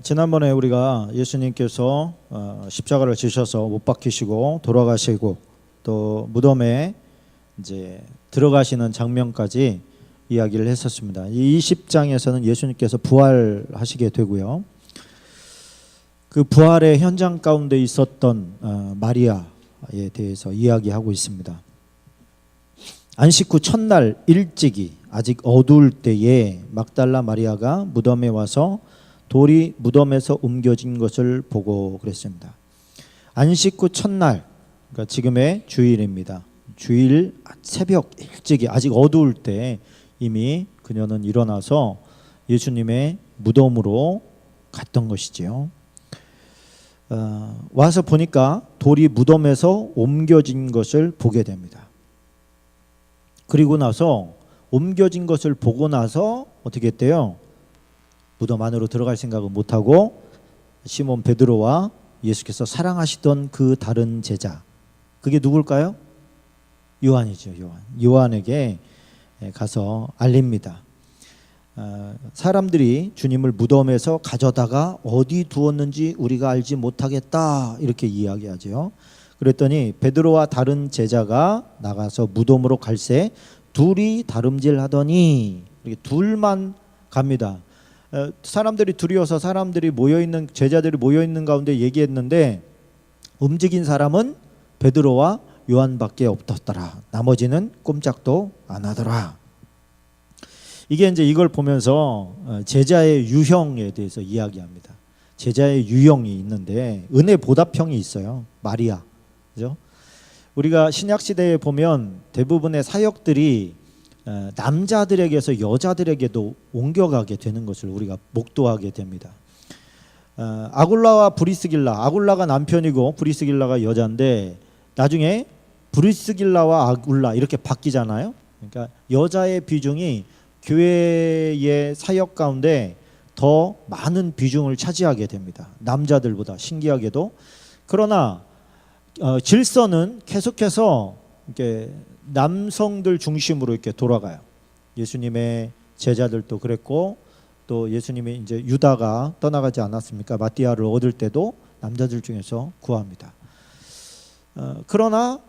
지난번에 우리가 예수님께서 십자가를 지셔서 못 박히시고 돌아가시고 또 무덤에 이제 들어가시는 장면까지 이야기를 했었습니다. 이 20장에서는 예수님께서 부활하시게 되고요. 그 부활의 현장 가운데 있었던 마리아에 대해서 이야기하고 있습니다. 안식 후 첫날 일찍이 아직 어두울 때에 막달라 마리아가 무덤에 와서 돌이 무덤에서 옮겨진 것을 보고 그랬습니다. 안식 후 첫날, 그러니까 지금의 주일입니다. 주일 새벽 일찍이 아직 어두울 때 이미 그녀는 일어나서 예수님의 무덤으로 갔던 것이지요. 와서 보니까 돌이 무덤에서 옮겨진 것을 보게 됩니다. 그리고 나서 옮겨진 것을 보고 나서 어떻게 했대요? 무덤 안으로 들어갈 생각은 못하고 시몬 베드로와 예수께서 사랑하시던 그 다른 제자, 그게 누굴까요? 요한이죠. 요한에게 가서 알립니다. 사람들이 주님을 무덤에서 가져다가 어디 두었는지 우리가 알지 못하겠다, 이렇게 이야기하죠. 그랬더니 베드로와 다른 제자가 나가서 무덤으로 갈새 둘이 다름질하더니, 이렇게 둘만 갑니다. 사람들이 둘이어서 사람들이 모여있는, 제자들이 모여있는 가운데 얘기했는데 움직인 사람은 베드로와 요한밖에 없었더라. 나머지는 꼼짝도 안 하더라. 이게 이제 이걸 보면서 제자의 유형에 대해서 이야기합니다. 제자의 유형이 있는데 은혜 보답형이 있어요. 마리아, 그죠? 우리가 신약 시대에 보면 대부분의 사역들이 남자들에게서 여자들에게도 옮겨가게 되는 것을 우리가 목도하게 됩니다. 아굴라와 브리스길라, 아굴라가 남편이고 브리스길라가 여자인데 나중에 브리스길라와 아굴라 이렇게 바뀌잖아요. 그러니까 여자의 비중이 교회의 사역 가운데 더 많은 비중을 차지하게 됩니다. 남자들보다, 신기하게도. 그러나 질서는 계속해서 이렇게 남성들 중심으로 이렇게 돌아가요. 예수님의 제자들도 그랬고, 또 예수님이 이제 유다가 떠나가지 않았습니까? 마띠아를 얻을 때도 남자들 중에서 구합니다. 그러나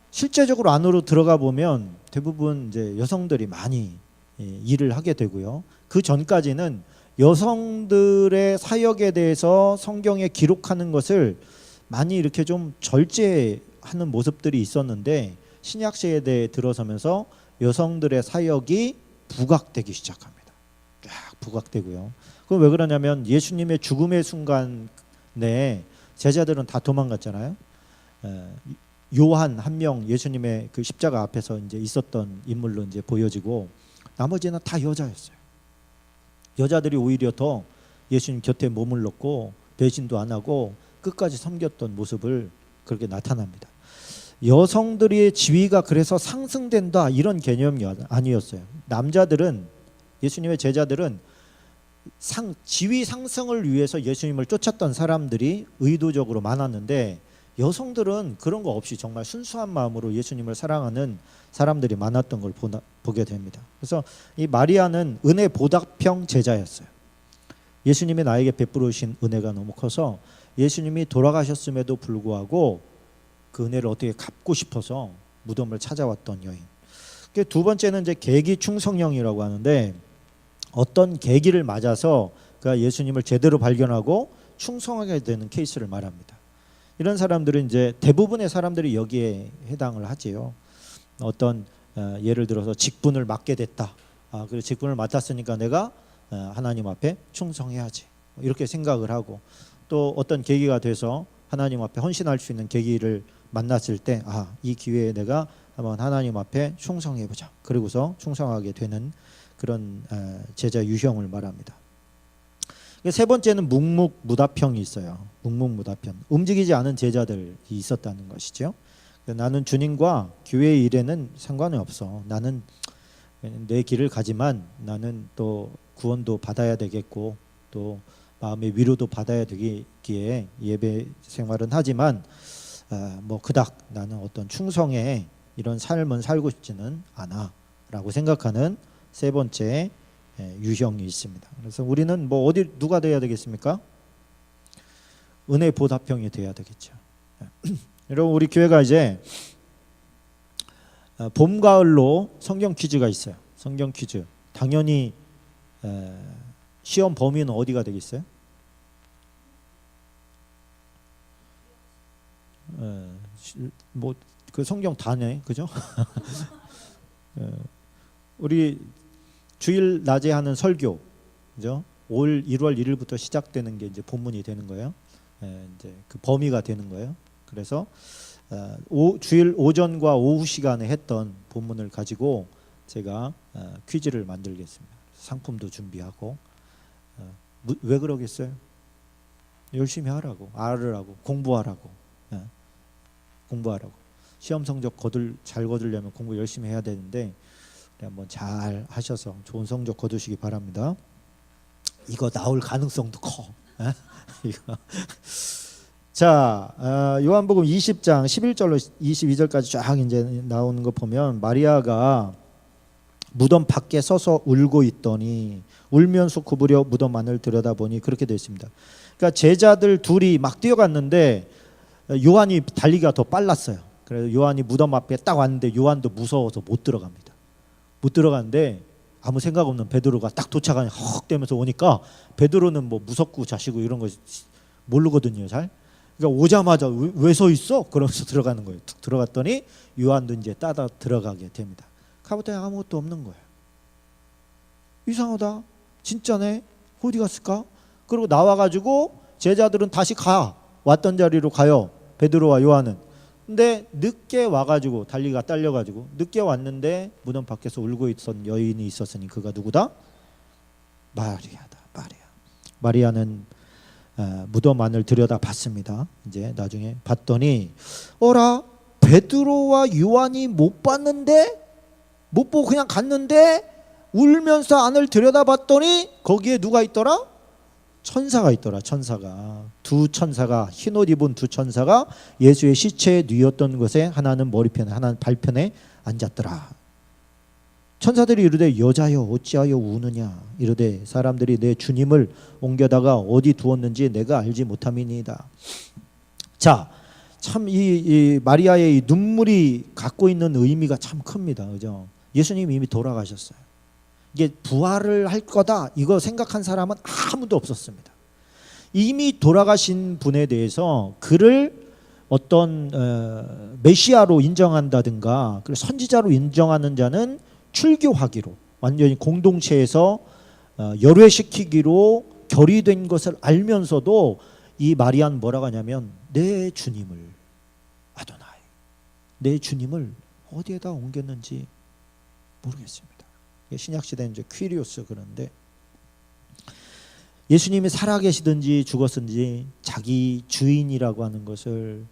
실제적으로 안으로 들어가 보면 대부분 이제 여성들이 많이 일을 하게 되고요. 그 전까지는 여성들의 사역에 대해서 성경에 기록하는 것을 많이 이렇게 좀 절제하는 모습들이 있었는데 신약 시대에 들어서면서 여성들의 사역이 부각되기 시작합니다. 쫙 부각되고요. 그건 왜 그러냐면 예수님의 죽음의 순간에 제자들은 다 도망갔잖아요. 요한 한 명 예수님의 그 십자가 앞에서 이제 있었던 인물로 이제 보여지고 나머지는 다 여자였어요. 여자들이 오히려 더 예수님 곁에 머물렀고 배신도 안 하고 끝까지 섬겼던 모습을 그렇게 나타납니다. 여성들의 지위가 그래서 상승된다 이런 개념이 아니었어요. 남자들은, 예수님의 제자들은 지위 상승을 위해서 예수님을 쫓았던 사람들이 의도적으로 많았는데 여성들은 그런 거 없이 정말 순수한 마음으로 예수님을 사랑하는 사람들이 많았던 걸 보게 됩니다. 그래서 이 마리아는 은혜 보답형 제자였어요. 예수님이 나에게 베풀으신 은혜가 너무 커서 예수님이 돌아가셨음에도 불구하고 그 은혜를 어떻게 갚고 싶어서 무덤을 찾아왔던 여인. 두 번째는 이제 계기 충성형이라고 하는데 어떤 계기를 맞아서 그가 예수님을 제대로 발견하고 충성하게 되는 케이스를 말합니다. 이런 사람들은 이제 대부분의 사람들이 여기에 해당을 하지요. 어떤 예를 들어서 직분을 맡게 됐다. 그리고 직분을 맡았으니까 내가 하나님 앞에 충성해야지. 이렇게 생각을 하고 또 어떤 계기가 돼서 하나님 앞에 헌신할 수 있는 계기를 만났을 때 이 기회에 내가 한번 하나님 앞에 충성해보자. 그리고서 충성하게 되는 그런 제자 유형을 말합니다. 세 번째는 묵묵무답형이 있어요. 묵묵무답형. 움직이지 않은 제자들이 있었다는 것이죠. 나는 주님과 교회의 일에는 상관이 없어. 나는 내 길을 가지만 나는 또 구원도 받아야 되겠고 또 마음의 위로도 받아야 되기에 예배 생활은 하지만 그닥 나는 어떤 충성의 이런 삶은 살고 싶지는 않아 라고 생각하는 세 번째 유형이 있습니다. 그래서 우리는 뭐 어디 누가 돼야 되겠습니까? 은혜 보답형이 돼야 되겠죠. 여러분 우리 교회가 이제 봄 가을로 성경 퀴즈가 있어요. 성경 퀴즈. 당연히 시험 범위는 어디가 되겠어요? 뭐 그 성경 다네, 그죠? 우리 주일 낮에 하는 설교, 그죠? 올 1월 1일부터 시작되는 게 이제 본문이 되는 거예요. 이제 그 범위가 되는 거예요. 그래서 주일 오전과 오후 시간에 했던 본문을 가지고 제가 퀴즈를 만들겠습니다. 상품도 준비하고. 왜 그러겠어요? 열심히 하라고, 알으라고, 공부하라고. 공부하라고. 시험 성적 잘 거두려면 공부 열심히 해야 되는데 한번 잘 하셔서 좋은 성적 거두시기 바랍니다. 이거 나올 가능성도 커. 이거. 자, 요한복음 20장 11절로 22절까지 쫙 이제 나오는 거 보면 마리아가 무덤 밖에 서서 울고 있더니 울면서 구부려 무덤 안을 들여다보니 그렇게 되어 있습니다. 그러니까 제자들 둘이 막 뛰어갔는데 요한이 달리기가 더 빨랐어요. 그래서 요한이 무덤 앞에 딱 왔는데 요한도 무서워서 못 들어갑니다. 못 들어가는데 아무 생각 없는 베드로가 딱 도착하니 헉 대면서 오니까 베드로는 뭐 무섭고 자시고 이런 거 모르거든요, 잘. 그러니까 오자마자 왜 서 있어? 그러면서 들어가는 거예요. 툭 들어갔더니 요한도 이제 따라 들어가게 됩니다. 가보더니 아무것도 없는 거예요. 이상하다. 진짜네. 어디 갔을까? 그리고 나와가지고 제자들은 다시 왔던 자리로 가요. 베드로와 요한은. 근데 늦게 와가지고 달리가 딸려가지고 늦게 왔는데 무덤 밖에서 울고 있던 여인이 있었으니 그가 누구다? 마리아다. 마리아는 무덤 안을 들여다봤습니다. 이제 나중에 봤더니 어라 베드로와 요한이 못 봤는데 못 보고 그냥 갔는데 울면서 안을 들여다봤더니 거기에 누가 있더라? 천사가 있더라. 천사가 두 천사가 흰옷 입은 두 천사가 예수의 시체에 누웠던 곳에 하나는 머리편에 하나는 발편에 앉았더라. 천사들이 이르되 여자여 어찌하여 우느냐 이르되 사람들이 내 주님을 옮겨다가 어디 두었는지 내가 알지 못함이니이다. 자, 참 이 마리아의 이 눈물이 갖고 있는 의미가 참 큽니다. 그죠? 예수님이 이미 돌아가셨어요. 이게 부활을 할 거다 이거 생각한 사람은 아무도 없었습니다. 이미 돌아가신 분에 대해서 그를 어떤 메시아로 인정한다든가 선지자로 인정하는 자는 출교하기로 완전히 공동체에서 열외시키기로 결의된 것을 알면서도 이 마리아는 뭐라고 하냐면 내 주님을 아도나이 내 주님을 어디에다 옮겼는지 모르겠습니다. 신약 시대는 이제 퀴리오스 그런데 예수님이 살아계시든지 죽었든지 자기 주인이라고 하는 것을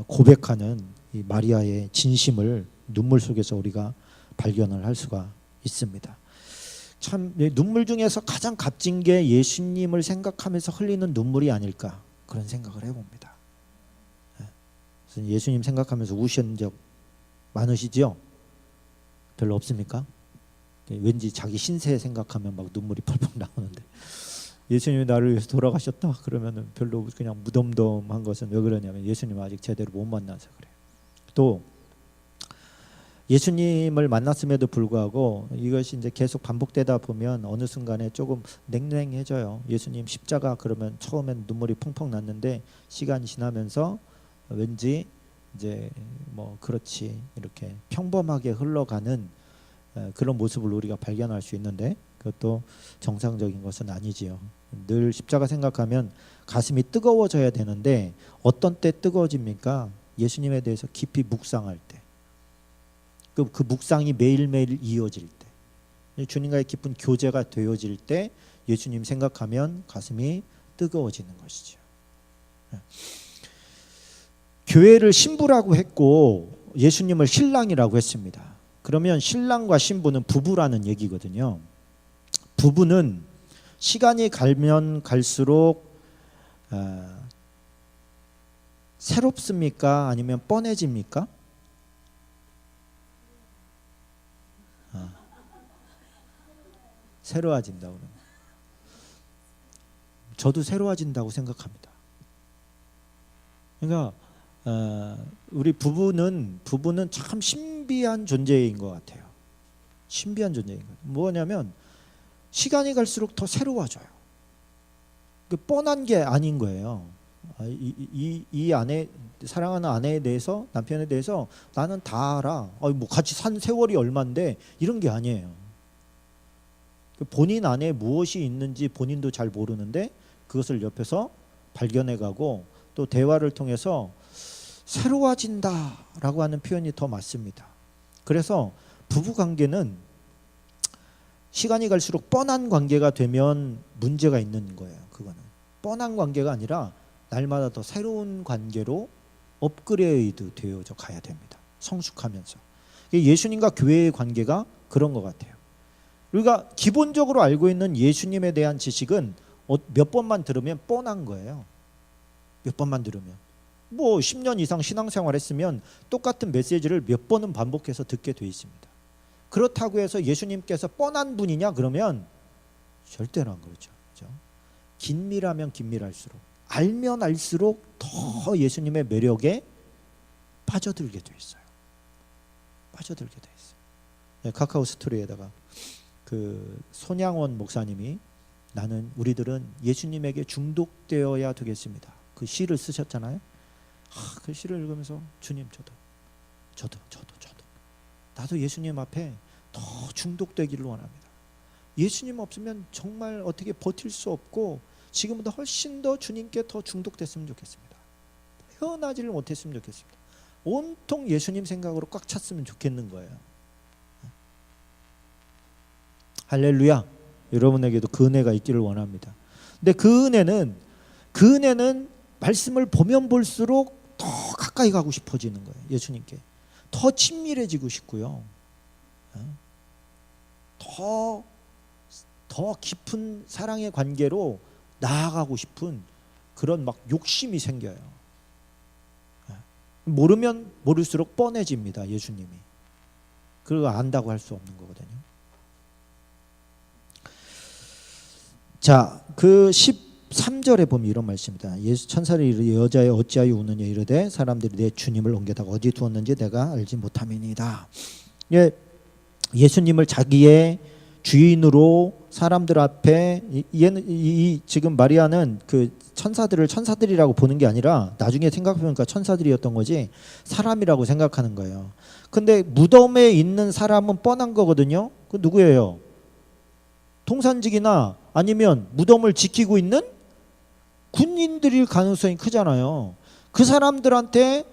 고백하는 이 마리아의 진심을 눈물 속에서 우리가 발견을 할 수가 있습니다. 참 눈물 중에서 가장 값진 게 예수님을 생각하면서 흘리는 눈물이 아닐까 그런 생각을 해봅니다. 그래서 예수님 생각하면서 우신 적 많으시죠? 별로 없습니까? 왠지 자기 신세 생각하면 막 눈물이 펄펄 나오는데 예수님이 나를 위해서 돌아가셨다 그러면은 별로 그냥 무덤덤한 것은 왜 그러냐면 예수님 아직 제대로 못 만나서 그래요. 또 예수님을 만났음에도 불구하고 이것이 이제 계속 반복되다 보면 어느 순간에 조금 냉랭해져요. 예수님 십자가 그러면 처음엔 눈물이 펑펑 났는데 시간이 지나면서 왠지 이제 뭐 그렇지 이렇게 평범하게 흘러가는 그런 모습을 우리가 발견할 수 있는데 그것도 정상적인 것은 아니지요. 늘 십자가 생각하면 가슴이 뜨거워져야 되는데 어떤 때 뜨거워집니까? 예수님에 대해서 깊이 묵상할 때. 그 묵상이 매일매일 이어질 때. 주님과의 깊은 교제가 되어질 때 예수님 생각하면 가슴이 뜨거워지는 것이죠. 교회를 신부라고 했고 예수님을 신랑이라고 했습니다. 그러면 신랑과 신부는 부부라는 얘기거든요. 부부는 시간이 가면 갈수록 새롭습니까? 아니면 뻔해집니까? 새로워진다고 그러면. 저도 새로워진다고 생각합니다. 그러니까 우리 부부는 참 신비한 존재인 것 같아요. 신비한 존재인 것 같아요. 뭐냐면 시간이 갈수록 더 새로워져요. 뻔한 게 아닌 거예요. 이 아내, 사랑하는 아내에 대해서, 남편에 대해서 나는 다 알아. 뭐 같이 산 세월이 얼만데, 이런 게 아니에요. 본인 안에 무엇이 있는지 본인도 잘 모르는데 그것을 옆에서 발견해가고 또 대화를 통해서 새로워진다라고 하는 표현이 더 맞습니다. 그래서 부부관계는 시간이 갈수록 뻔한 관계가 되면 문제가 있는 거예요. 그거는 뻔한 관계가 아니라 날마다 더 새로운 관계로 업그레이드 되어져 가야 됩니다. 성숙하면서. 예수님과 교회의 관계가 그런 것 같아요. 우리가 기본적으로 알고 있는 예수님에 대한 지식은 몇 번만 들으면 뻔한 거예요. 몇 번만 들으면. 뭐 10년 이상 신앙생활 했으면 똑같은 메시지를 몇 번은 반복해서 듣게 돼 있습니다. 그렇다고 해서 예수님께서 뻔한 분이냐 그러면 절대로 안 그렇죠. 그렇죠? 긴밀하면 긴밀할수록, 알면 알수록 더 예수님의 매력에 빠져들게 돼 있어요. 빠져들게 돼 있어요. 네, 카카오 스토리에다가 그 손양원 목사님이 나는 우리들은 예수님에게 중독되어야 되겠습니다. 그 시를 쓰셨잖아요. 그 시를 읽으면서 주님 저도 나도 예수님 앞에 더 중독되기를 원합니다. 예수님 없으면 정말 어떻게 버틸 수 없고 지금보다 훨씬 더 주님께 더 중독됐으면 좋겠습니다. 헤어나지를 못했으면 좋겠습니다. 온통 예수님 생각으로 꽉 찼으면 좋겠는 거예요. 할렐루야. 여러분에게도 그 은혜가 있기를 원합니다. 근데 그 은혜는 말씀을 보면 볼수록 더 가까이 가고 싶어지는 거예요. 예수님께 더 친밀해지고 싶고요. 더 깊은 사랑의 관계로 나아가고 싶은 그런 막 욕심이 생겨요. 모르면 모를수록 뻔해집니다. 예수님이. 그거 안다고 할 수 없는 거거든요. 자, 그 13절에 보면 이런 말씀입니다. 예수 천사를 이르되 여자여 어찌하여 우느냐 이르되 사람들이 내 주님을 옮겨다가 어디 두었는지 내가 알지 못함이니이다. 예수님을 자기의 주인으로 사람들 앞에 지금 마리아는 그 천사들이라고 보는 게 아니라 나중에 생각해보니까 천사들이었던 거지 사람이라고 생각하는 거예요. 근데 무덤에 있는 사람은 뻔한 거거든요. 그 누구예요? 통산직이나 아니면 무덤을 지키고 있는 군인들일 가능성이 크잖아요. 그 사람들한테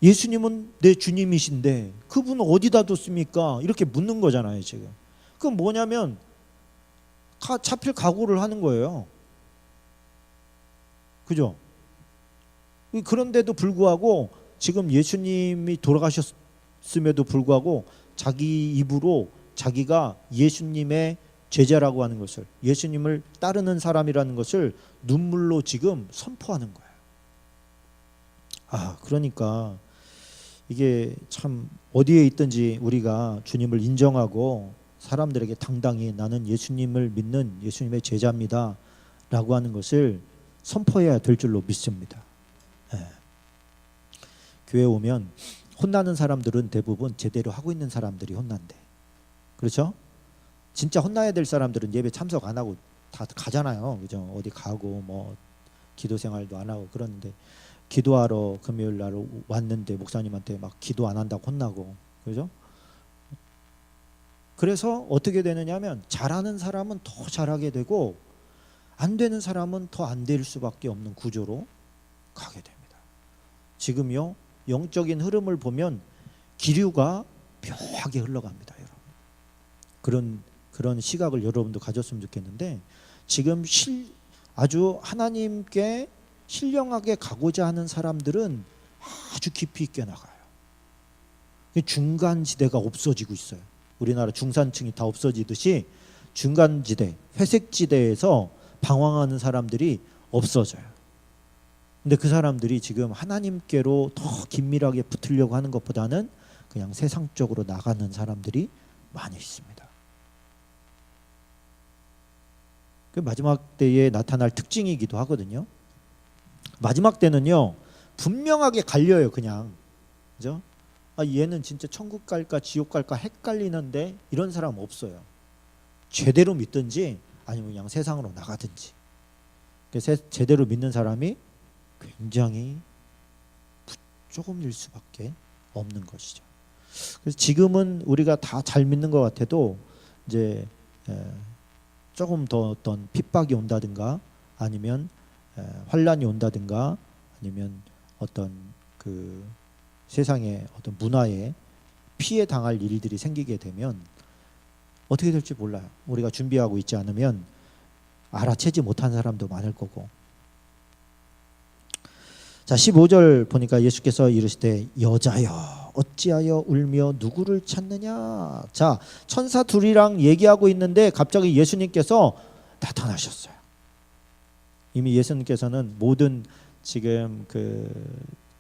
예수님은 내 주님이신데 그분은 어디다 뒀습니까? 이렇게 묻는 거잖아요. 지금. 그건 뭐냐면 잡힐 각오를 하는 거예요. 그죠? 그런데도 불구하고 지금 예수님이 돌아가셨음에도 불구하고 자기 입으로 자기가 예수님의 제자라고 하는 것을, 예수님을 따르는 사람이라는 것을 눈물로 지금 선포하는 거예요. 그러니까 이게 참 어디에 있든지 우리가 주님을 인정하고 사람들에게 당당히 나는 예수님을 믿는 예수님의 제자입니다 라고 하는 것을 선포해야 될 줄로 믿습니다. 교회 오면 혼나는 사람들은 대부분 제대로 하고 있는 사람들이 혼난대. 그렇죠? 진짜 혼나야 될 사람들은 예배 참석 안 하고 다 가잖아요. 그죠? 어디 가고 뭐 기도 생활도 안 하고 그러는데 기도하러 금요일 날 왔는데 목사님한테 막 기도 안 한다고 혼나고. 그죠? 그래서 어떻게 되느냐 하면 잘하는 사람은 더 잘하게 되고 안 되는 사람은 더 안 될 수밖에 없는 구조로 가게 됩니다. 지금요 영적인 흐름을 보면 기류가 묘하게 흘러갑니다. 여러분. 그런 시각을 여러분도 가졌으면 좋겠는데 지금 아주 하나님께 신령하게 가고자 하는 사람들은 아주 깊이 있게 나가요. 중간지대가 없어지고 있어요. 우리나라 중산층이 다 없어지듯이 중간지대, 회색지대에서 방황하는 사람들이 없어져요. 근데 그 사람들이 지금 하나님께로 더 긴밀하게 붙으려고 하는 것보다는 그냥 세상적으로 나가는 사람들이 많이 있습니다. 그 마지막 때에 나타날 특징이기도 하거든요. 마지막 때는요 분명하게 갈려요. 그냥 그죠? 아, 얘는 진짜 천국 갈까 지옥 갈까 헷갈리는데 이런 사람 없어요. 제대로 믿든지 아니면 그냥 세상으로 나가든지. 제대로 믿는 사람이 굉장히 조금일 수밖에 없는 것이죠. 그래서 지금은 우리가 다 잘 믿는 것 같아도 이제 조금 더 어떤 핍박이 온다든가 아니면 환란이 온다든가 아니면 어떤 그 세상의 어떤 문화에 피해 당할 일들이 생기게 되면 어떻게 될지 몰라요. 우리가 준비하고 있지 않으면 알아채지 못한 사람도 많을 거고. 자 15절 보니까 예수께서 이르시되 여자여 어찌하여 울며 누구를 찾느냐. 자 천사 둘이랑 얘기하고 있는데 갑자기 예수님께서 나타나셨어요. 이미 예수님께서는 모든 지금 그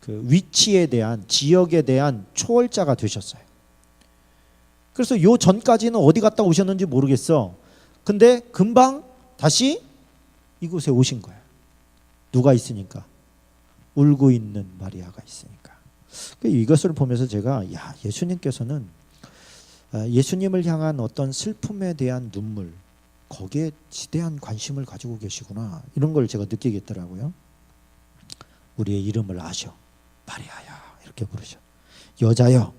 위치에 대한 지역에 대한 초월자가 되셨어요. 그래서 요 전까지는 어디 갔다 오셨는지 모르겠어. 근데 금방 다시 이곳에 오신 거예요. 누가 있으니까? 울고 있는 마리아가 있으니까. 이것을 보면서 제가 야 예수님께서는 예수님을 향한 어떤 슬픔에 대한 눈물 거기에 지대한 관심을 가지고 계시구나 이런 걸 제가 느끼겠더라고요. 우리의 이름을 아셔 마리아야 이렇게 부르셔. 여자여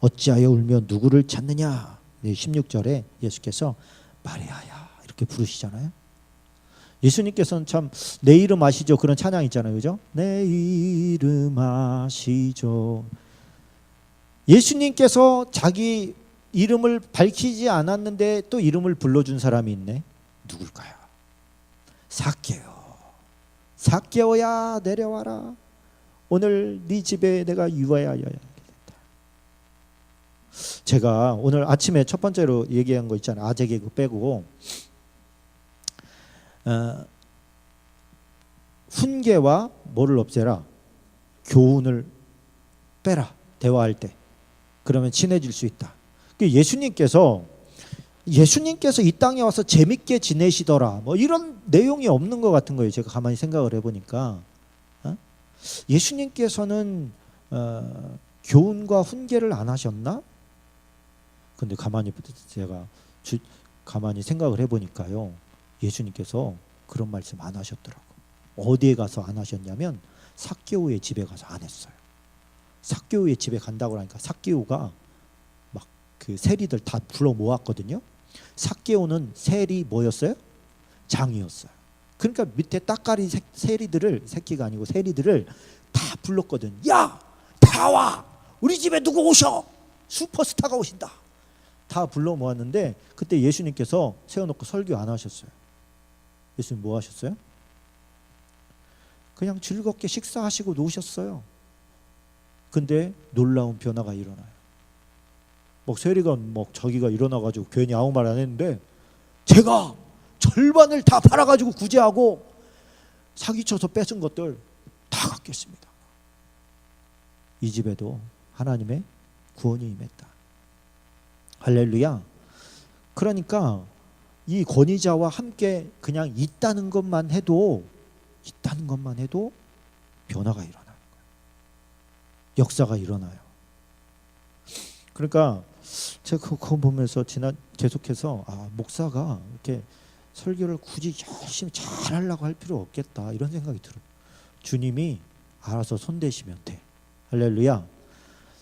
어찌하여 울며 누구를 찾느냐. 16절에 예수께서 마리아야 이렇게 부르시잖아요. 예수님께서는 참 내 이름 아시죠? 그런 찬양 있잖아요. 그죠? 내 이름 아시죠. 예수님께서 자기 이름을 밝히지 않았는데 또 이름을 불러준 사람이 있네. 누굴까요? 삭개오야 내려와라. 오늘 네 집에 내가 유하여야 된다. 제가 오늘 아침에 첫 번째로 얘기한 거 있잖아요. 아재 개그 빼고 훈계와 뭐를 없애라? 교훈을 빼라. 대화할 때. 그러면 친해질 수 있다. 예수님께서 이 땅에 와서 재밌게 지내시더라. 뭐 이런 내용이 없는 것 같은 거예요. 제가 가만히 생각을 해보니까 예수님께서는 교훈과 훈계를 안 하셨나? 근데 제가 가만히 생각을 해보니까요. 예수님께서 그런 말씀 안 하셨더라고. 어디에 가서 안 하셨냐면 삭개오의 집에 가서 안 했어요. 삭개오의 집에 간다고 하니까 삭개오가 막 그 세리들 다 불러 모았거든요. 삭개오는 세리 뭐였어요? 장이었어요. 그러니까 밑에 따까리 세리들을 새끼가 아니고 세리들을 다 불렀거든. 야, 다 와. 우리 집에 누구 오셔? 슈퍼스타가 오신다. 다 불러 모았는데 그때 예수님께서 세워놓고 설교 안 하셨어요. 예수님 뭐 하셨어요? 그냥 즐겁게 식사하시고 노셨어요. 근데 놀라운 변화가 일어나요. 막 세리가 막 자기가 일어나가지고 괜히 아무 말 안 했는데 제가 절반을 다 팔아가지고 구제하고 사기쳐서 뺏은 것들 다 갚겠습니다. 이 집에도 하나님의 구원이 임했다. 할렐루야. 그러니까 이 권위자와 함께 그냥 있다는 것만 해도 변화가 일어나는 거예요. 역사가 일어나요. 그러니까 제가 그거 보면서 계속해서 목사가 이렇게 설교를 굳이 열심히 잘 하려고 할 필요 없겠다 이런 생각이 들어요. 주님이 알아서 손대시면 돼. 할렐루야.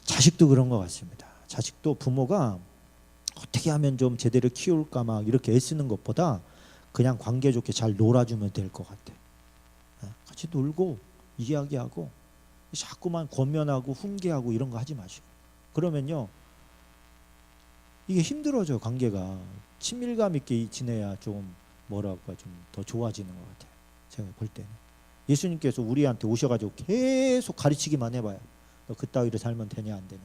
자식도 그런 것 같습니다. 자식도 부모가 어떻게 하면 좀 제대로 키울까 막 이렇게 애쓰는 것보다 그냥 관계 좋게 잘 놀아주면 될 것 같아. 같이 놀고 이야기하고 자꾸만 권면하고 훈계하고 이런 거 하지 마시고. 그러면요 이게 힘들어져. 관계가 친밀감 있게 지내야 좀 뭐랄까 좀 더 좋아지는 것 같아요. 제가 볼 때는 예수님께서 우리한테 오셔가지고 계속 가르치기만 해봐요. 너 그따위로 살면 되냐 안 되냐?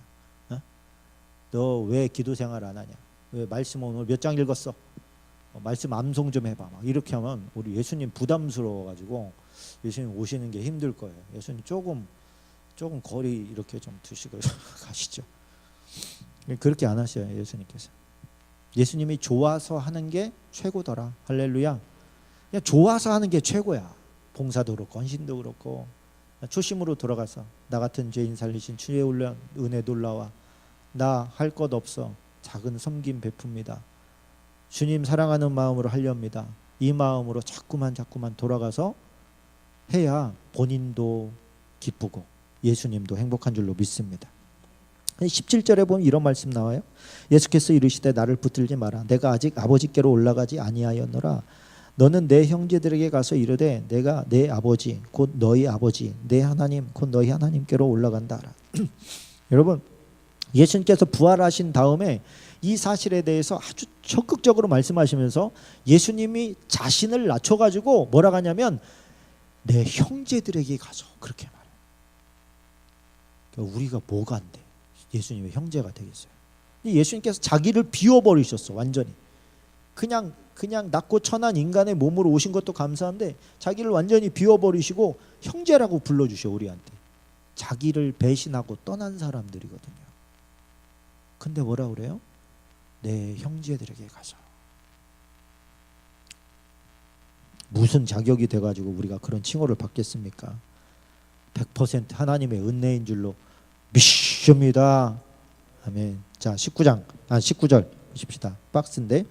너 왜 기도 생활 안 하냐? 왜 말씀 오늘 몇 장 읽었어? 말씀 암송 좀 해봐. 막 이렇게 하면 우리 예수님 부담스러워가지고 예수님 오시는 게 힘들 거예요. 예수님 조금 거리 이렇게 좀 두시고 가시죠. 그렇게 안 하셔요. 예수님께서. 예수님이 좋아서 하는 게 최고더라. 할렐루야. 그냥 좋아서 하는 게 최고야. 봉사도 그렇고 헌신도 그렇고 초심으로 돌아가서 나 같은 죄인 살리신 주의 은혜 놀라와 나 할 것 없어 작은 섬김 베풉니다. 주님 사랑하는 마음으로 하렵니다. 이 마음으로 자꾸만 돌아가서 해야 본인도 기쁘고 예수님도 행복한 줄로 믿습니다. 17절에 보면 이런 말씀 나와요. 예수께서 이르시되 나를 붙들지 마라. 내가 아직 아버지께로 올라가지 아니하였노라. 너는 내 형제들에게 가서 이르되 내가 내 아버지 곧 너희 아버지 내 하나님 곧 너희 하나님께로 올라간다. 여러분, 예수님께서 부활하신 다음에 이 사실에 대해서 아주 적극적으로 말씀하시면서 예수님이 자신을 낮춰가지고 뭐라고 하냐면 내 형제들에게 가서 그렇게 말해요. 그러니까 우리가 뭐가 안 돼? 예수님의 형제가 되겠어요. 예수님께서 자기를 비워버리셨어. 완전히 그냥 낮고 천한 인간의 몸으로 오신 것도 감사한데 자기를 완전히 비워버리시고 형제라고 불러주셔. 우리한테 자기를 배신하고 떠난 사람들이거든요. 근데 뭐라 그래요? 내 형제들에게 가서. 무슨 자격이 돼가지고 우리가 그런 칭호를 받겠습니까? 100% 하나님의 은혜인 줄로 믿습니다. 아멘. 자, 19절 보십시다. 박스인데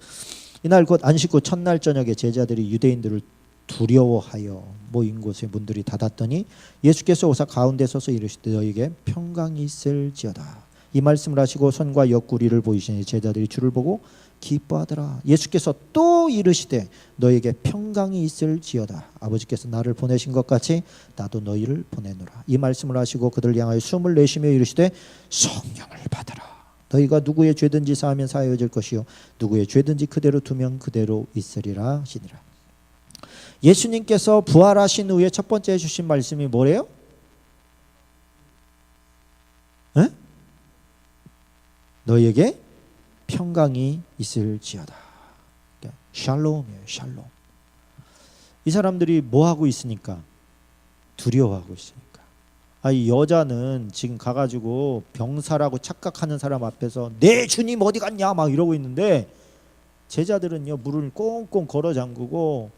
이날 곧 안식 후 첫날 저녁에 제자들이 유대인들을 두려워하여 모인 곳에 문들이 닫았더니 예수께서 오사 가운데 서서 이르시되 너희에게 평강이 있을지어다. 이 말씀을 하시고 손과 옆구리를 보이시니 제자들이 주를 보고 기뻐하더라. 예수께서 또 이르시되 너희에게 평강이 있을지어다. 아버지께서 나를 보내신 것 같이 나도 너희를 보내노라. 이 말씀을 하시고 그들을 향하여 숨을 내쉬며 이르시되 성령을 받으라. 너희가 누구의 죄든지 사하면 사하여질 것이요 누구의 죄든지 그대로 두면 그대로 있으리라 하시니라. 예수님께서 부활하신 후에 첫 번째 해주신 말씀이 뭐래요? 에? 너희에게 평강이 있을지어다. 샬롬이에요. 샬롬. 이 사람들이 뭐 하고 있으니까? 두려워하고 있으니까. 이 여자는 지금 가가지고 병사라고 착각하는 사람 앞에서 내 주님 어디 갔냐 막 이러고 있는데 제자들은요 물을 꽁꽁 걸어 잠그고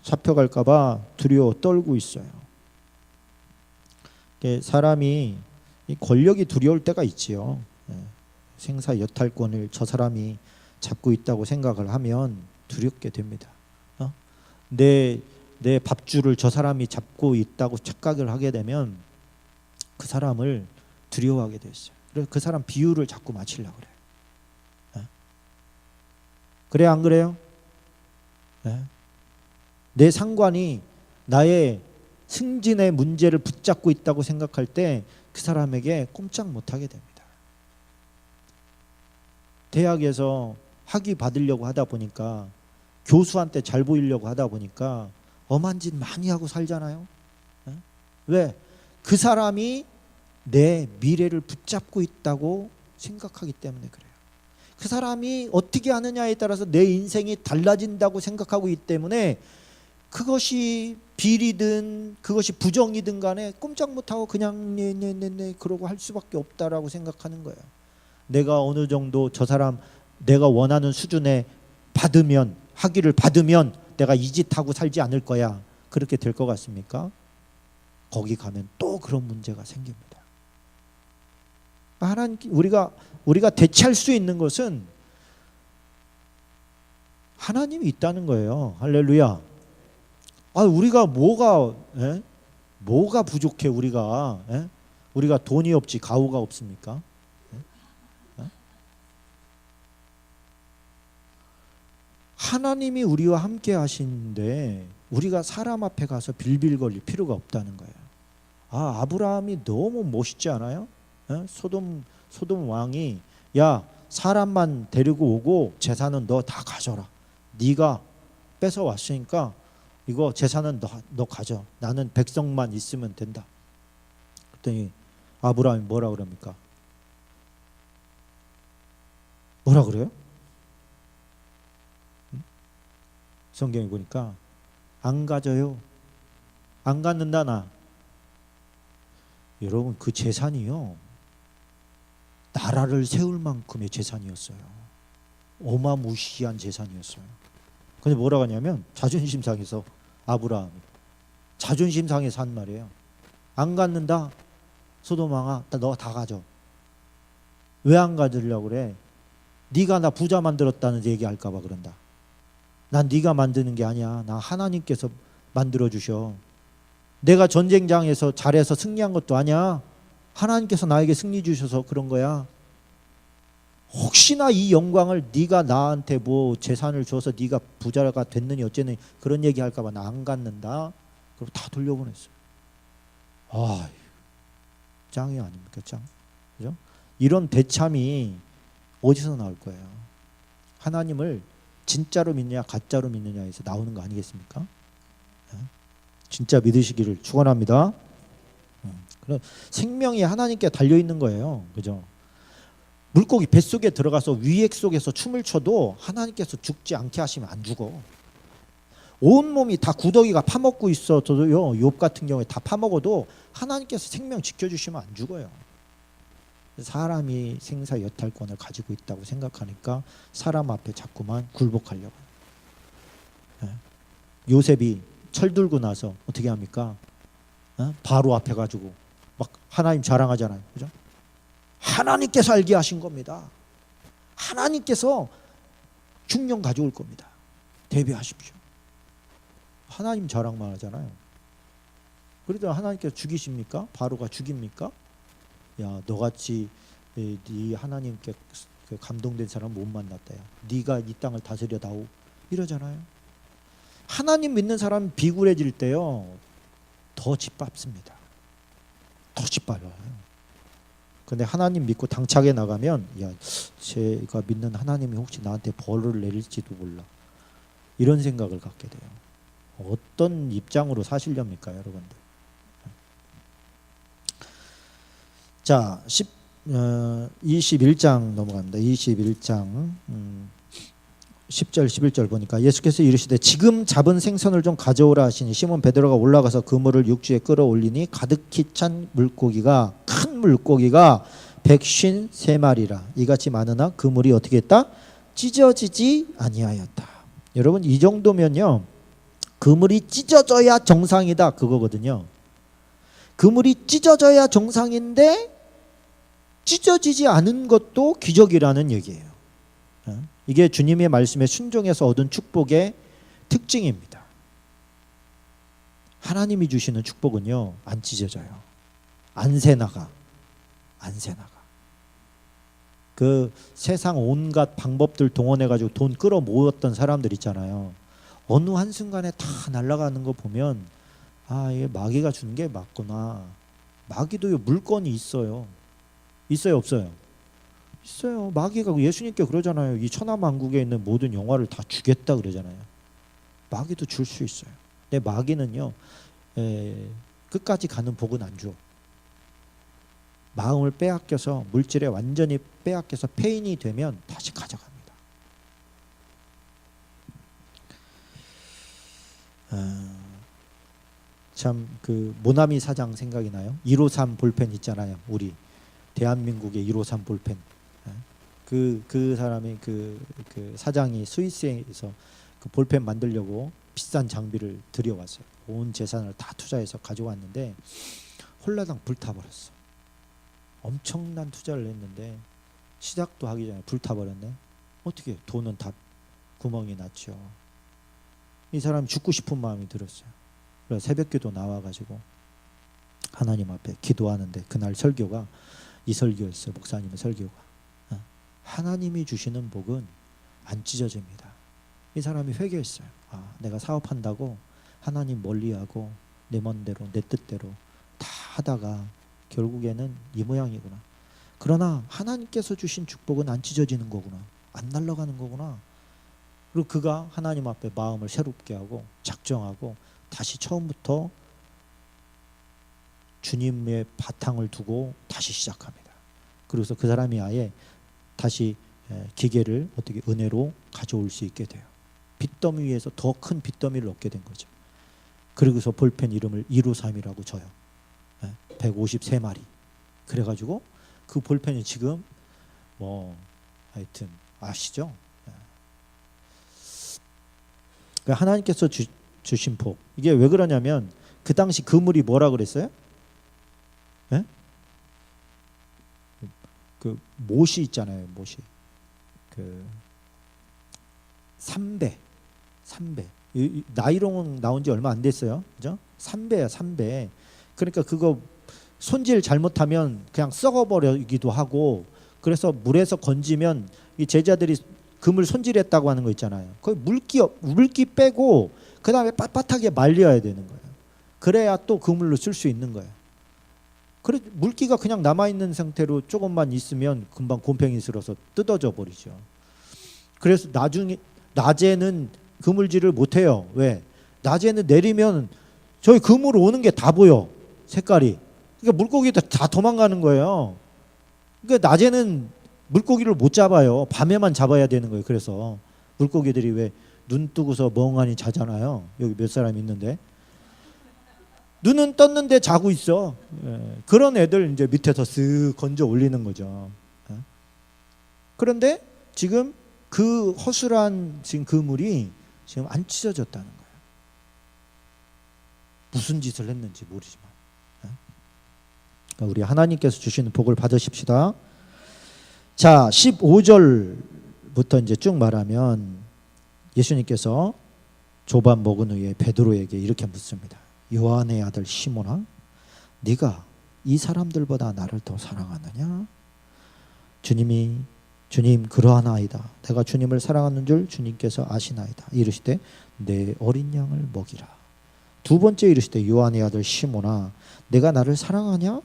잡혀갈까봐 두려워 떨고 있어요. 사람이 권력이 두려울 때가 있지요. 생사 여탈권을 저 사람이 잡고 있다고 생각을 하면 두렵게 됩니다. 내 밥줄을 저 사람이 잡고 있다고 착각을 하게 되면 그 사람을 두려워하게 됐어요. 그래서 그 사람 비유를 자꾸 맞추려고 그래요. 그래 안 그래요? 내 상관이 나의 승진의 문제를 붙잡고 있다고 생각할 때 그 사람에게 꼼짝 못하게 됩니다. 대학에서 학위 받으려고 하다 보니까 교수한테 잘 보이려고 하다 보니까 엄한 짓 많이 하고 살잖아요. 왜? 그 사람이 내 미래를 붙잡고 있다고 생각하기 때문에 그래요. 그 사람이 어떻게 하느냐에 따라서 내 인생이 달라진다고 생각하고 있기 때문에 그것이 비리든 그것이 부정이든 간에 꼼짝 못하고 그냥 네 그러고 할 수밖에 없다라고 생각하는 거예요. 내가 어느 정도 저 사람 내가 원하는 수준에 받으면 학위를 받으면 내가 이 짓 하고 살지 않을 거야. 그렇게 될 것 같습니까? 거기 가면 또 그런 문제가 생깁니다. 하나님 우리가 대체할 수 있는 것은 하나님이 있다는 거예요. 할렐루야. 우리가 뭐가 부족해? 우리가 돈이 없지 가오가 없습니까? 하나님이 우리와 함께 하시는데 우리가 사람 앞에 가서 빌빌거릴 필요가 없다는 거예요. 아브라함이 너무 멋있지 않아요? 소돔 왕이 야 사람만 데리고 오고 재산은 너 다 가져라. 네가 뺏어 왔으니까 이거 재산은 너 가져. 나는 백성만 있으면 된다. 그랬더니 아브라함이 뭐라 그럽니까? 뭐라 그래요? 성경에 보니까 안 가져요. 안 갖는다 나. 여러분 그 재산이요 나라를 세울 만큼의 재산이었어요. 어마무시한 재산이었어요. 근데 뭐라고 하냐면 자존심 상해서 아브라함이 자존심 상해서 한 말이에요. 안 갖는다. 소돔왕아, 너 다 가져. 왜 안 가지려고 그래? 네가 나 부자 만들었다는 얘기할까 봐 그런다. 난 네가 만드는 게 아니야. 나 하나님께서 만들어 주셔. 내가 전쟁장에서 잘해서 승리한 것도 아니야. 하나님께서 나에게 승리 주셔서 그런 거야. 혹시나 이 영광을 네가 나한테 뭐 재산을 줘서 네가 부자가 됐느니 어쨌느니 그런 얘기 할까 봐 나 안 갖는다. 그리고 다 돌려보냈어요. 아, 짱이 아닙니까, 짱? 그죠? 이런 대참이 어디서 나올 거예요? 하나님을 진짜로 믿느냐 가짜로 믿느냐에서 나오는 거 아니겠습니까? 진짜 믿으시기를 축원합니다. 그럼 생명이 하나님께 달려 있는 거예요, 그죠? 물고기 뱃속에 들어가서 위액 속에서 춤을 춰도 하나님께서 죽지 않게 하시면 안 죽어. 온 몸이 다 구더기가 파먹고 있어도요, 욥 같은 경우에 다 파먹어도 하나님께서 생명 지켜주시면 안 죽어요. 사람이 생사 여탈권을 가지고 있다고 생각하니까 사람 앞에 자꾸만 굴복하려고 해요. 요셉이 철들고 나서 어떻게 합니까? 바로 앞에 가지고 막 하나님 자랑하잖아요, 그죠? 하나님께서 알게 하신 겁니다. 하나님께서 중령 가져올 겁니다. 대비하십시오. 하나님 자랑만 하잖아요. 그러다 하나님께서 죽이십니까? 바로가 죽입니까? 야, 너같이 네 하나님께 감동된 사람 못 만났다. 야, 네가 이 땅을 다스려다오. 이러잖아요. 하나님 믿는 사람 비굴해질 때요, 더 짓밟습니다. 더 짓밟아요. 근데 하나님 믿고 당차게 나가면, 야, 제가 믿는 하나님이 혹시 나한테 벌을 내릴지도 몰라. 이런 생각을 갖게 돼요. 어떤 입장으로 사시렵니까, 여러분들? 자, 21장 넘어갑니다. 21장 10절 11절 보니까 예수께서 이르시되 지금 잡은 생선을 좀 가져오라 하시니 시몬 베드로가 올라가서 그물을 육지에 끌어올리니 가득히 찬 물고기가 큰 물고기가 153마리라 이같이 많으나 그물이 어떻게 했다? 찢어지지 아니하였다. 여러분, 이 정도면요, 그물이 찢어져야 정상이다 그거거든요. 그물이 찢어져야 정상인데 찢어지지 않은 것도 기적이라는 얘기예요. 이게 주님의 말씀에 순종해서 얻은 축복의 특징입니다. 하나님이 주시는 축복은요, 안 찢어져요. 안 새나가. 그 세상 온갖 방법들 동원해가지고 돈 끌어 모았던 사람들 있잖아요. 어느 한순간에 다 날아가는 거 보면, 아, 이게 마귀가 주는 게 맞구나. 마귀도요, 물건이 있어요. 있어요, 없어요? 있어요. 마귀가 예수님께 그러잖아요. 이 천하만국에 있는 모든 영화를 다 주겠다 그러잖아요. 마귀도 줄 수 있어요. 근데 마귀는요, 끝까지 가는 복은 안 줘. 마음을 빼앗겨서 물질에 완전히 빼앗겨서 폐인이 되면 다시 가져갑니다. 참 그 모나미 사장 생각이 나요. 153 볼펜 있잖아요. 우리 대한민국의 153 볼펜. 그 사람이 그 사장이 스위스에서 그 볼펜 만들려고 비싼 장비를 들여왔어요. 온 재산을 다 투자해서 가져왔는데 홀라당 불타버렸어. 엄청난 투자를 했는데 시작도 하기 전에 불타버렸네. 어떻게 돈은 다 구멍이 났죠. 이 사람이 죽고 싶은 마음이 들었어요. 그래서 새벽기도 나와가지고 하나님 앞에 기도하는데 그날 설교가 이 설교였어요. 목사님의 설교가. 하나님이 주시는 복은 안 찢어집니다. 이 사람이 회개했어요. 아, 내가 사업한다고 하나님 멀리하고 내 멋대로 내 뜻대로 다 하다가 결국에는 이 모양이구나. 그러나 하나님께서 주신 축복은 안 찢어지는 거구나. 안 날아가는 거구나. 그리고 그가 하나님 앞에 마음을 새롭게 하고 작정하고 다시 처음부터 주님의 바탕을 두고 다시 시작합니다. 그래서 그 사람이 아예 다시 기계를 어떻게 은혜로 가져올 수 있게 돼요. 빚더미 위에서 더 큰 빚더미를 얻게 된 거죠. 그러고서 볼펜 이름을 153이라고 줘요. 153마리. 그래가지고 그 볼펜이 지금 뭐 하여튼 아시죠? 하나님께서 주신 복. 이게 왜 그러냐면 그 당시 그물이 뭐라 그랬어요? 예? 그 못이 있잖아요. 못이. 그 삼배. 나이롱 나온 지 얼마 안 됐어요. 그죠? 3배야, 3배. 그러니까 그거 손질 잘못하면 그냥 썩어버리기도 하고, 그래서 물에서 건지면 이 제자들이 그물 손질했다고 하는 거 있잖아요. 거기 물기 빼고 그 다음에 빳빳하게 말려야 되는 거예요. 그래야 또 그물로 쓸 수 있는 거예요. 그래 물기가 그냥 남아있는 상태로 조금만 있으면 금방 곰팡이 슬어서 뜯어져 버리죠. 그래서 낮에는 그물질을 못해요. 왜? 낮에는 내리면 저희 그물 오는 게 다 보여. 색깔이. 그러니까 물고기들 다 도망가는 거예요. 그러니까 낮에는 물고기를 못 잡아요. 밤에만 잡아야 되는 거예요. 그래서 물고기들이 왜 눈 뜨고서 멍하니 자잖아요. 여기 몇 사람 있는데 눈은 떴는데 자고 있어. 예. 그런 애들 이제 밑에서 쓱 건져 올리는 거죠. 예. 그런데 지금 그 허술한 지금 그물이 지금 안 찢어졌다는 거예요. 무슨 짓을 했는지 모르지만. 예. 그러니까 우리 하나님께서 주시는 복을 받으십시다. 자, 15절부터 이제 쭉 말하면 예수님께서 조반 먹은 후에 베드로에게 이렇게 묻습니다. 요한의 아들 시몬아, 네가 이 사람들보다 나를 더 사랑하느냐? 주님 그러하나이다. 내가 주님을 사랑하는 줄 주님께서 아시나이다. 이르시되 내 어린 양을 먹이라. 두 번째 이르시되 요한의 아들 시몬아, 내가 나를 사랑하냐?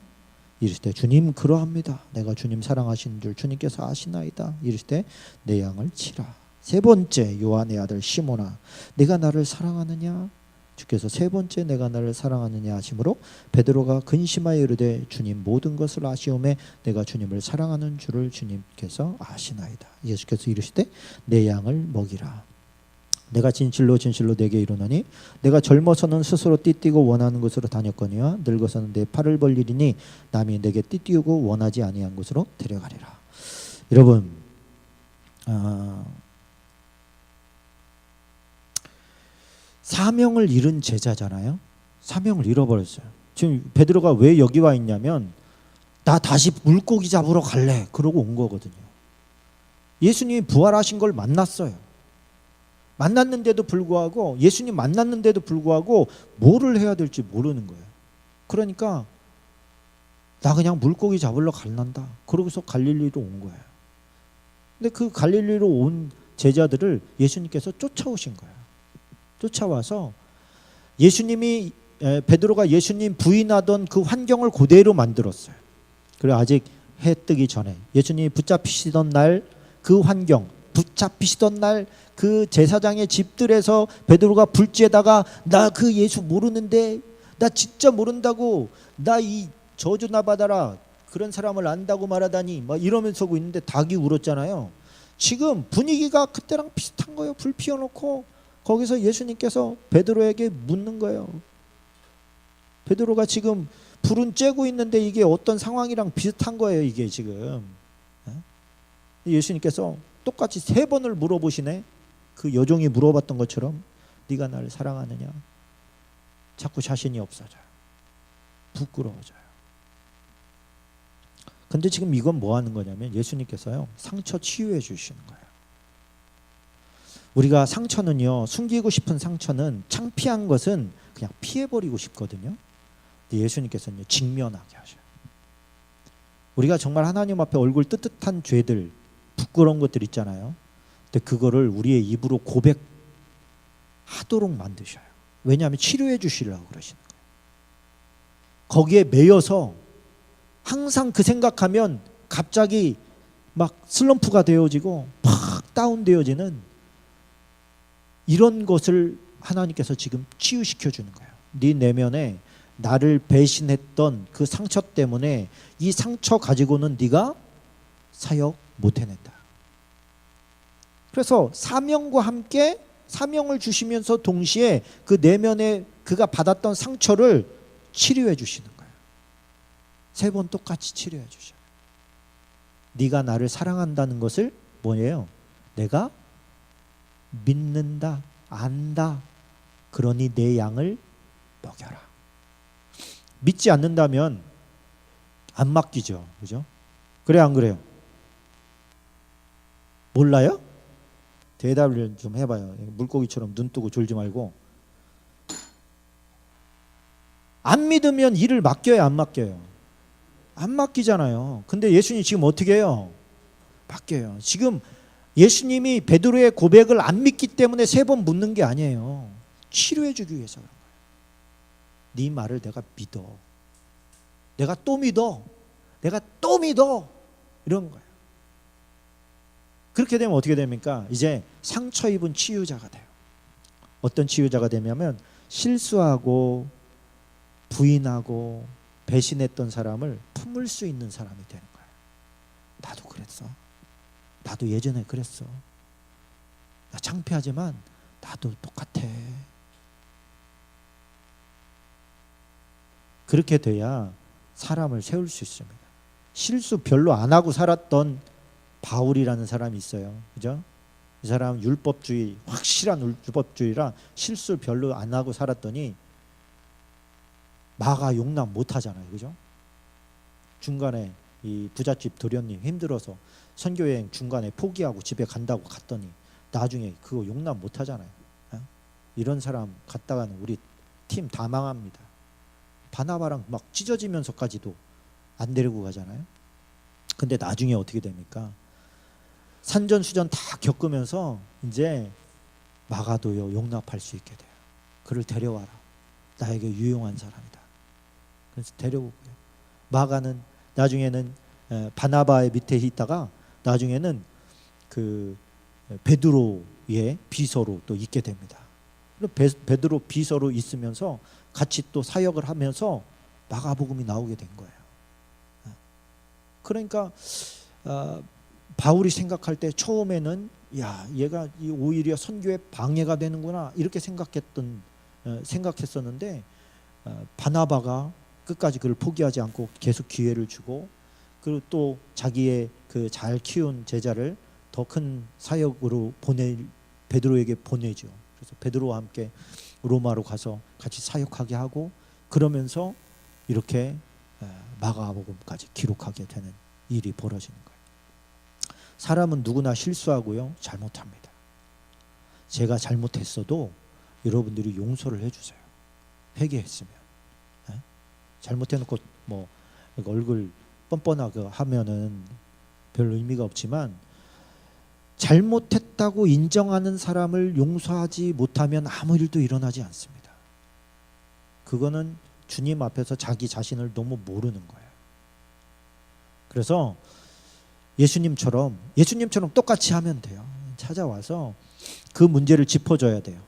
이르시되 주님 그러합니다. 내가 주님 사랑하시는 줄 주님께서 아시나이다. 이르시되 내 양을 치라. 세 번째 요한의 아들 시몬아, 내가 나를 사랑하느냐? 주께서 세 번째 내가 나를 사랑하느냐 하심으로 베드로가 근심하여 이르되 주님 모든 것을 아시오매 내가 주님을 사랑하는 줄을 주님께서 아시나이다. 예수께서 이르시되 내 양을 먹이라. 내가 진실로 내게 이르노니 내가 젊어서는 스스로 띠띠고 원하는 곳으로 다녔거니와 늙어서는 내 팔을 벌리리니 남이 내게 띠띠우고 원하지 아니한 곳으로 데려가리라. 여러분, 사명을 잃은 제자잖아요. 사명을 잃어버렸어요. 지금 베드로가 왜 여기 와 있냐면 나 다시 물고기 잡으러 갈래 그러고 온 거거든요. 예수님이 부활하신 걸 만났어요. 만났는데도 불구하고 예수님 만났는데도 불구하고 뭐를 해야 될지 모르는 거예요. 그러니까 나 그냥 물고기 잡으러 갈란다. 그러고서 갈릴리로 온 거예요. 근데 그 갈릴리로 온 제자들을 예수님께서 쫓아오신 거예요. 쫓아와서 예수님이 베드로가 예수님 부인하던 그 환경을 그대로 만들었어요. 그리고 아직 해 뜨기 전에 예수님이 붙잡히시던 날 그 환경, 붙잡히시던 날 그 제사장의 집들에서 베드로가 불지에다가 나 그 예수 모르는데, 나 진짜 모른다고, 나 이 저주나 받아라, 그런 사람을 안다고 말하다니 막 이러면서 하고 있는데 닭이 울었잖아요. 지금 분위기가 그때랑 비슷한 거예요. 불 피워놓고 거기서 예수님께서 베드로에게 묻는 거예요. 베드로가 지금 불은 쬐고 있는데 이게 어떤 상황이랑 비슷한 거예요. 이게 지금 예수님께서 똑같이 3번을 물어보시네. 그 여종이 물어봤던 것처럼 네가 나를 사랑하느냐? 자꾸 자신이 없어져요. 부끄러워져요. 근데 지금 이건 뭐 하는 거냐면 예수님께서요 상처 치유해 주시는 거예요. 우리가 상처는요, 숨기고 싶은 상처는, 창피한 것은 그냥 피해버리고 싶거든요. 근데 예수님께서는 직면하게 하셔요. 우리가 정말 하나님 앞에 얼굴 뜨뜻한 죄들, 부끄러운 것들 있잖아요. 근데 그거를 우리의 입으로 고백하도록 만드셔요. 왜냐하면 치료해 주시려고 그러시는 거예요. 거기에 매여서 항상 그 생각하면 갑자기 막 슬럼프가 되어지고 팍 다운되어지는 이런 것을 하나님께서 지금 치유시켜 주는 거예요. 네 내면에 나를 배신했던 그 상처 때문에 이 상처 가지고는 네가 사역 못 해낸다. 그래서 사명과 함께 사명을 주시면서 동시에 그 내면에 그가 받았던 상처를 치료해 주시는 거예요. 3번 똑같이 치료해 주셔요. 네가 나를 사랑한다는 것을 뭐예요? 내가 믿는다. 안다. 그러니 내 양을 먹여라. 믿지 않는다면 안 맡기죠. 그죠? 그래 안 그래요? 몰라요? 대답을 좀 해봐요. 물고기처럼 눈 뜨고 졸지 말고. 안 믿으면 일을 맡겨요, 안 맡겨요? 안 맡기잖아요. 근데 예수님 지금 어떻게 해요? 맡겨요. 지금 예수님이 베드로의 고백을 안 믿기 때문에 3번 묻는 게 아니에요. 치료해 주기 위해서 그런 거예요. 네 말을 내가 믿어. 내가 또 믿어. 내가 또 믿어. 이런 거예요. 그렇게 되면 어떻게 됩니까? 이제 상처 입은 치유자가 돼요. 어떤 치유자가 되냐면 실수하고 부인하고 배신했던 사람을 품을 수 있는 사람이 되는 거예요. 나도 그랬어. 나도 예전에 그랬어. 나 창피하지만 나도 똑같아. 그렇게 돼야 사람을 세울 수 있습니다. 실수 별로 안 하고 살았던 바울이라는 사람이 있어요. 그죠? 이 사람 율법주의, 확실한 율법주의라 실수 별로 안 하고 살았더니 마가 용납 못 하잖아요. 그죠? 중간에 이 부잣집 도련님 힘들어서 선교여행 중간에 포기하고 집에 간다고 갔더니 나중에 그거 용납 못 하잖아요. 이런 사람 갔다가는 우리 팀 다 망합니다. 바나바랑 막 찢어지면서까지도 안 데리고 가잖아요. 근데 나중에 어떻게 됩니까? 산전수전 다 겪으면서 이제 마가도요 용납할 수 있게 돼요. 그를 데려와라. 나에게 유용한 사람이다. 그래서 데려오고요. 마가는 나중에는 바나바의 밑에 있다가 나중에는 그 베드로의 비서로 또 있게 됩니다. 베드로 비서로 있으면서 같이 또 사역을 하면서 마가복음이 나오게 된 거예요. 그러니까 바울이 생각할 때 처음에는 야 얘가 오히려 선교에 방해가 되는구나 이렇게 생각했었는데 바나바가 끝까지 그를 포기하지 않고 계속 기회를 주고 그리고 또 자기의 그 잘 키운 제자를 더 큰 사역으로 베드로에게 보내죠. 그래서 베드로와 함께 로마로 가서 같이 사역하게 하고 그러면서 이렇게 마가복음까지 기록하게 되는 일이 벌어지는 거예요. 사람은 누구나 실수하고요 잘못합니다. 제가 잘못했어도 여러분들이 용서를 해주세요. 회개했으면. 잘못해놓고 뭐 얼굴 뻔뻔하게 하면은 별 의미가 없지만 잘못했다고 인정하는 사람을 용서하지 못하면 아무 일도 일어나지 않습니다. 그거는 주님 앞에서 자기 자신을 너무 모르는 거예요. 그래서 예수님처럼 똑같이 하면 돼요. 찾아와서 그 문제를 짚어줘야 돼요.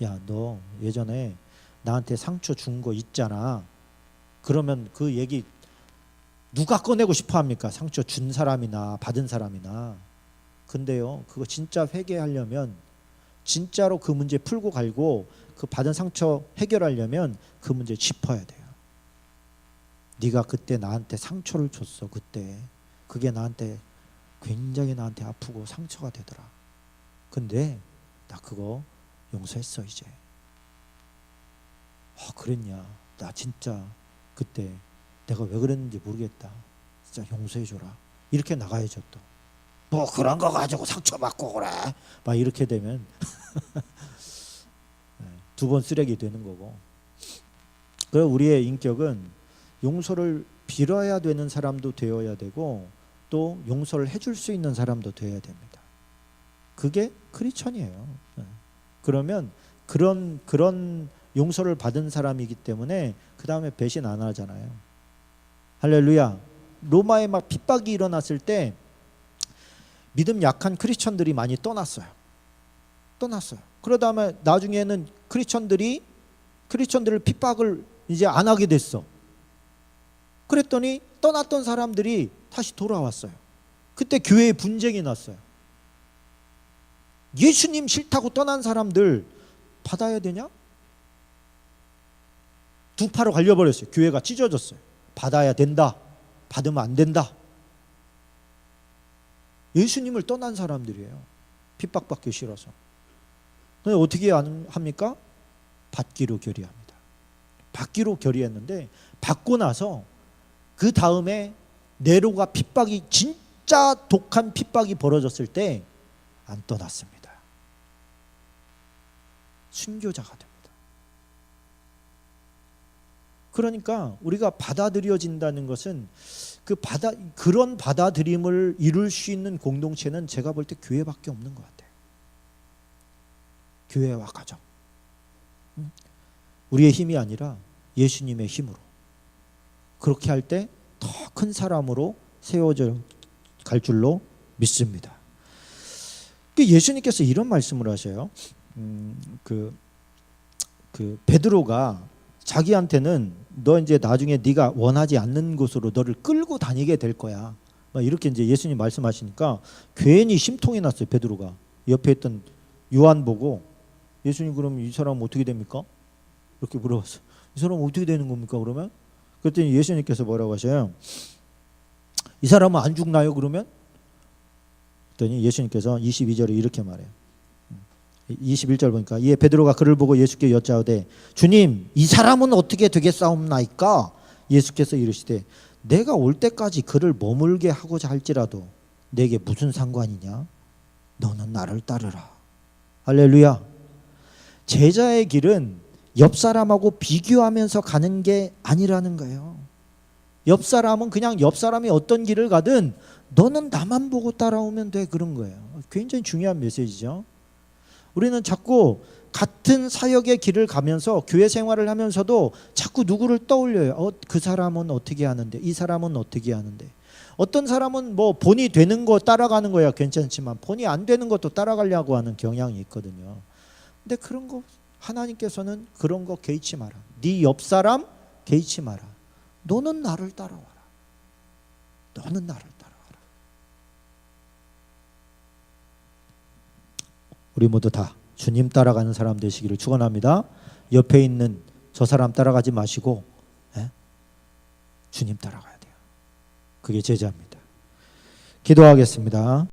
야, 너 예전에 나한테 상처 준 거 있잖아. 그러면 그 얘기 누가 꺼내고 싶어 합니까? 상처 준 사람이나 받은 사람이나. 근데요, 그거 진짜 회개하려면 진짜로 그 문제 풀고 갈고 그 받은 상처 해결하려면 그 문제 짚어야 돼요. 네가 그때 나한테 상처를 줬어. 그때 그게 나한테 굉장히 나한테 아프고 상처가 되더라. 근데 나 그거 용서했어 이제. 그랬냐? 나 진짜 그때 내가 왜 그랬는지 모르겠다. 진짜 용서해줘라. 이렇게 나가야죠 또. 뭐 그런 거 가지고 상처받고 그래. 막 이렇게 되면 2번 쓰레기 되는 거고. 그래서 우리의 인격은 용서를 빌어야 되는 사람도 되어야 되고 또 용서를 해줄 수 있는 사람도 되어야 됩니다. 그게 크리스천이에요. 그러면 그런 용서를 받은 사람이기 때문에 그 다음에 배신 안 하잖아요. 할렐루야. 로마에 막 핍박이 일어났을 때 믿음 약한 크리스천들이 많이 떠났어요. 그러다 보면 나중에는 크리스천들을 핍박을 이제 안 하게 됐어. 그랬더니 떠났던 사람들이 다시 돌아왔어요. 그때 교회에 분쟁이 났어요. 예수님 싫다고 떠난 사람들 받아야 되냐? 두 파로 갈려버렸어요. 교회가 찢어졌어요. 받아야 된다. 받으면 안 된다. 예수님을 떠난 사람들이에요. 핍박받기 싫어서. 근데 어떻게 합니까? 받기로 결의합니다. 받기로 결의했는데 받고 나서 그 다음에 네로가 핍박이 진짜 독한 핍박이 벌어졌을 때 안 떠났습니다. 순교자가 됩니다. 그러니까 우리가 받아들여진다는 것은 그런 받아들임을 이룰 수 있는 공동체는 제가 볼 때 교회밖에 없는 것 같아요. 교회와 가정. 우리의 힘이 아니라 예수님의 힘으로. 그렇게 할 때 더 큰 사람으로 세워져 갈 줄로 믿습니다. 예수님께서 이런 말씀을 하셔요. 베드로가 자기한테는 너 이제 나중에 네가 원하지 않는 곳으로 너를 끌고 다니게 될 거야. 이렇게 이제 예수님 말씀하시니까 괜히 심통이 났어요. 베드로가 옆에 있던 요한 보고 예수님 그럼 이 사람 어떻게 됩니까? 이렇게 물어봤어요. 이 사람 어떻게 되는 겁니까? 그러면 그랬더니 예수님께서 뭐라고 하셔요? 이 사람은 안 죽나요? 그러면 그랬더니 예수님께서 22절에 이렇게 말해요. 21절 보니까 이에 베드로가 그를 보고 예수께 여짜오되 주님 이 사람은 어떻게 되겠사옵나이까? 예수께서 이르시되 내가 올 때까지 그를 머물게 하고자 할지라도 내게 무슨 상관이냐? 너는 나를 따르라. 할렐루야. 제자의 길은 옆 사람하고 비교하면서 가는 게 아니라는 거예요. 옆 사람은 그냥 옆 사람이 어떤 길을 가든 너는 나만 보고 따라오면 돼, 그런 거예요. 굉장히 중요한 메시지죠. 우리는 자꾸 같은 사역의 길을 가면서 교회 생활을 하면서도 자꾸 누구를 떠올려요. 그 사람은 어떻게 하는데, 이 사람은 어떻게 하는데. 어떤 사람은 뭐 본이 되는 거 따라가는 거야 괜찮지만 본이 안 되는 것도 따라가려고 하는 경향이 있거든요. 근데 그런 거 하나님께서는 그런 거 개의치 마라. 네 옆 사람 개의치 마라. 너는 나를 따라와라. 너는 나를 따라와라. 우리 모두 다 주님 따라가는 사람 되시기를 축원합니다. 옆에 있는 저 사람 따라가지 마시고 주님 따라가야 돼요. 그게 제자입니다. 기도하겠습니다.